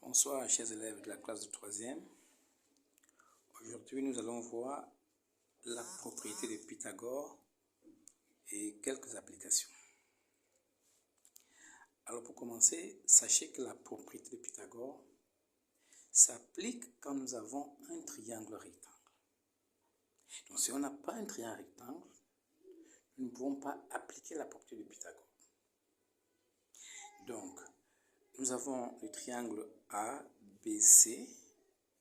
Bonsoir chers élèves de la classe de 3e. Aujourd'hui nous allons voir la propriété de Pythagore et quelques applications. Alors pour commencer, sachez que la propriété de Pythagore s'applique quand nous avons un triangle rectangle. Donc si on n'a pas un triangle rectangle, nous ne pouvons pas appliquer la propriété de Pythagore. Donc nous avons le triangle ABC,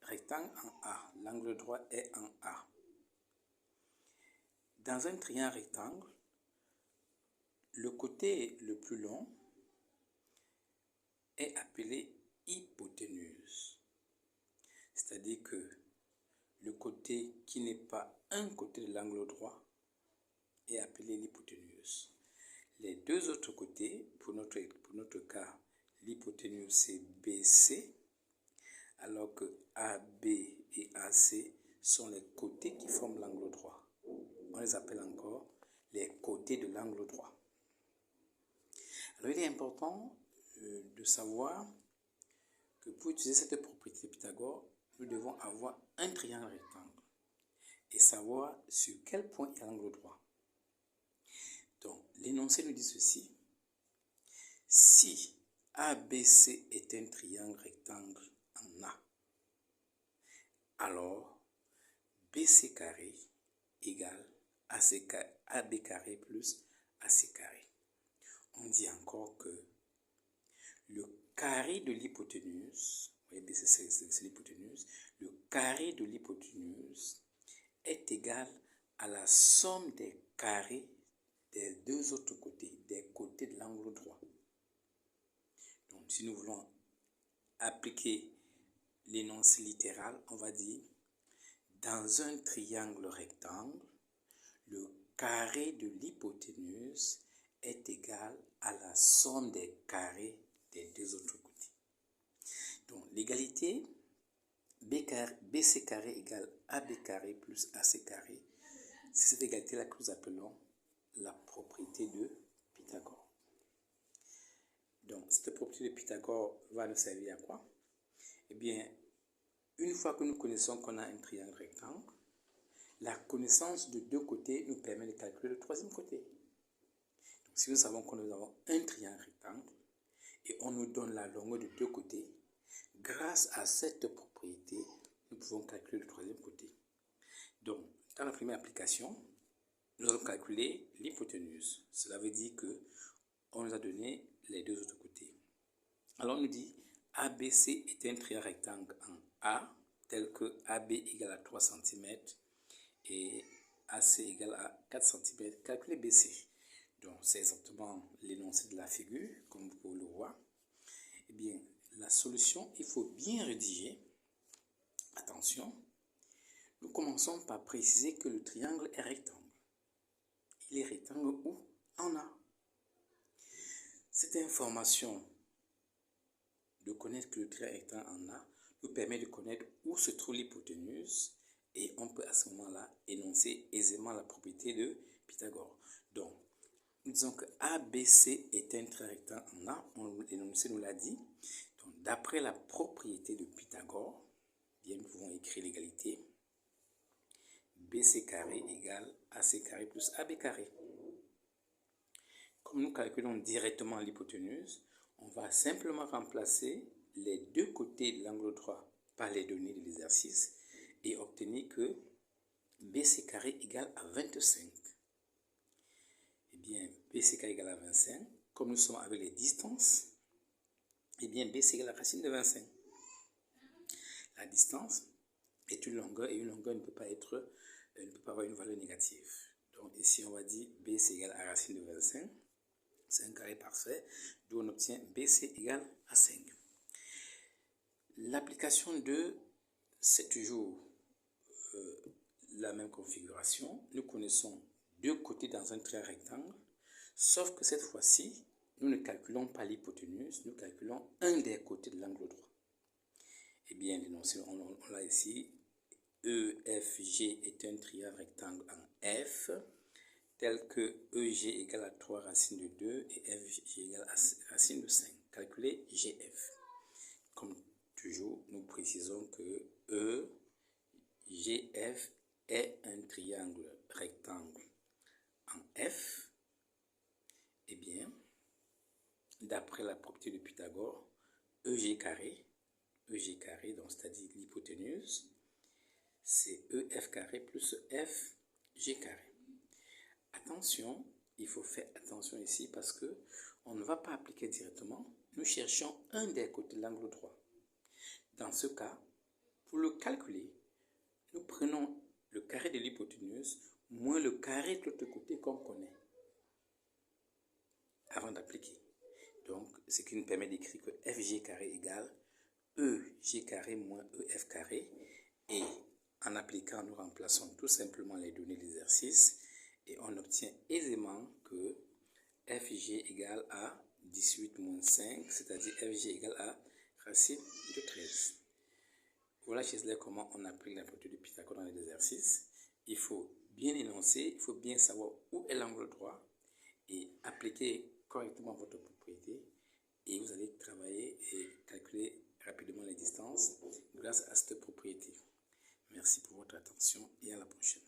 rectangle en A, l'angle droit est en A. Dans un triangle rectangle, le côté le plus long est appelé hypoténuse. C'est-à-dire que le côté qui n'est pas un côté de l'angle droit est appelé l'hypoténuse. Les deux autres côtés, pour notre cas, l'hypoténuse c'est BC, alors que AB et AC sont les côtés qui forment l'angle droit. On les appelle encore les côtés de l'angle droit. Alors il est important de savoir que pour utiliser cette propriété de Pythagore, nous devons avoir un triangle rectangle et savoir sur quel point est l'angle droit. Donc l'énoncé nous dit ceci: si ABC est un triangle rectangle en A, alors BC carré égale AB carré plus AC carré. On dit encore que le carré de l'hypoténuse, vous voyez, c'est l'hypoténuse, le carré de l'hypoténuse est égal à la somme des carrés des deux autres côtés, des côtés de l'angle droit. Donc, si nous voulons appliquer l'énoncé littéral, on va dire, dans un triangle rectangle, le carré de l'hypoténuse est égal à la somme des carrés des deux autres côtés. Donc, l'égalité BC carré égale AB carré plus AC carré, c'est cette égalité-là que nous appelons la propriété de Pythagore. Donc, cette propriété de Pythagore va nous servir à quoi? Eh bien, une fois que nous connaissons qu'on a un triangle rectangle, la connaissance de deux côtés nous permet de calculer le troisième côté. Donc, si nous savons que nous avons un triangle rectangle et on nous donne la longueur de deux côtés, grâce à cette propriété, nous pouvons calculer le troisième côté. Donc, dans la première application, nous allons calculer l'hypoténuse. Cela veut dire que on nous a donné les deux autres côtés. Alors, on nous dit ABC est un triangle rectangle en A, tel que AB égale à 3 cm et AC égale à 4 cm. Calculez BC. Donc, c'est exactement l'énoncé de la figure, comme vous pouvez le voir. Eh bien, la solution, il faut bien rédiger. Attention, nous commençons par préciser que le triangle est rectangle. Il est rectangle où? En A. Cette information de connaître que le triangle est rectangle en A nous permet de connaître où se trouve l'hypoténuse et on peut à ce moment-là énoncer aisément la propriété de Pythagore. Donc, nous disons que ABC est un triangle rectangle en A, l'énoncé nous l'a dit. Donc, d'après la propriété de Pythagore, bien, nous pouvons écrire l'égalité BC carré égale AC carré plus AB carré. Comme nous calculons directement l'hypoténuse, on va simplement remplacer les deux côtés de l'angle droit par les données de l'exercice et obtenir que BC carré égale à 25. Eh bien, BC carré égale à 25. Comme nous sommes avec les distances, eh bien, BC égale à la racine de 25. La distance est une longueur et une longueur ne peut pas avoir une valeur négative. Donc ici, on va dire BC égale à la racine de 25. C'est un carré parfait, d'où on obtient BC égale à 5. L'application 2, c'est toujours la même configuration. Nous connaissons deux côtés dans un triangle rectangle, sauf que cette fois-ci, nous ne calculons pas l'hypoténuse, nous calculons un des côtés de l'angle droit. Eh bien, l'énoncé, on l'a ici, EFG est un triangle rectangle en F, tel que EG égale à 3 racines de 2 et FG égale à racine de 5. Calculez GF. Comme précisons que EGF est un triangle rectangle en F, eh bien, d'après la propriété de Pythagore, EG carré, donc c'est-à-dire l'hypoténuse, c'est EF carré plus FG carré. Attention, il faut faire attention ici parce que on ne va pas appliquer directement. Nous cherchons un des côtés de l'angle droit. Dans ce cas, pour le calculer, nous prenons le carré de l'hypoténuse moins le carré de l'autre côté qu'on connaît avant d'appliquer. Donc, ce qui nous permet d'écrire que FG carré égale EG carré moins EF carré. Et en appliquant, nous remplaçons tout simplement les données de l'exercice et on obtient aisément que FG égale à 18 moins 5, c'est-à-dire FG égale à racine de 13. Voilà chez comment on applique la propriété de Pythagore dans les exercices. Il faut bien énoncer, il faut bien savoir où est l'angle droit et appliquer correctement votre propriété et vous allez travailler et calculer rapidement les distances grâce à cette propriété. Merci pour votre attention et à la prochaine.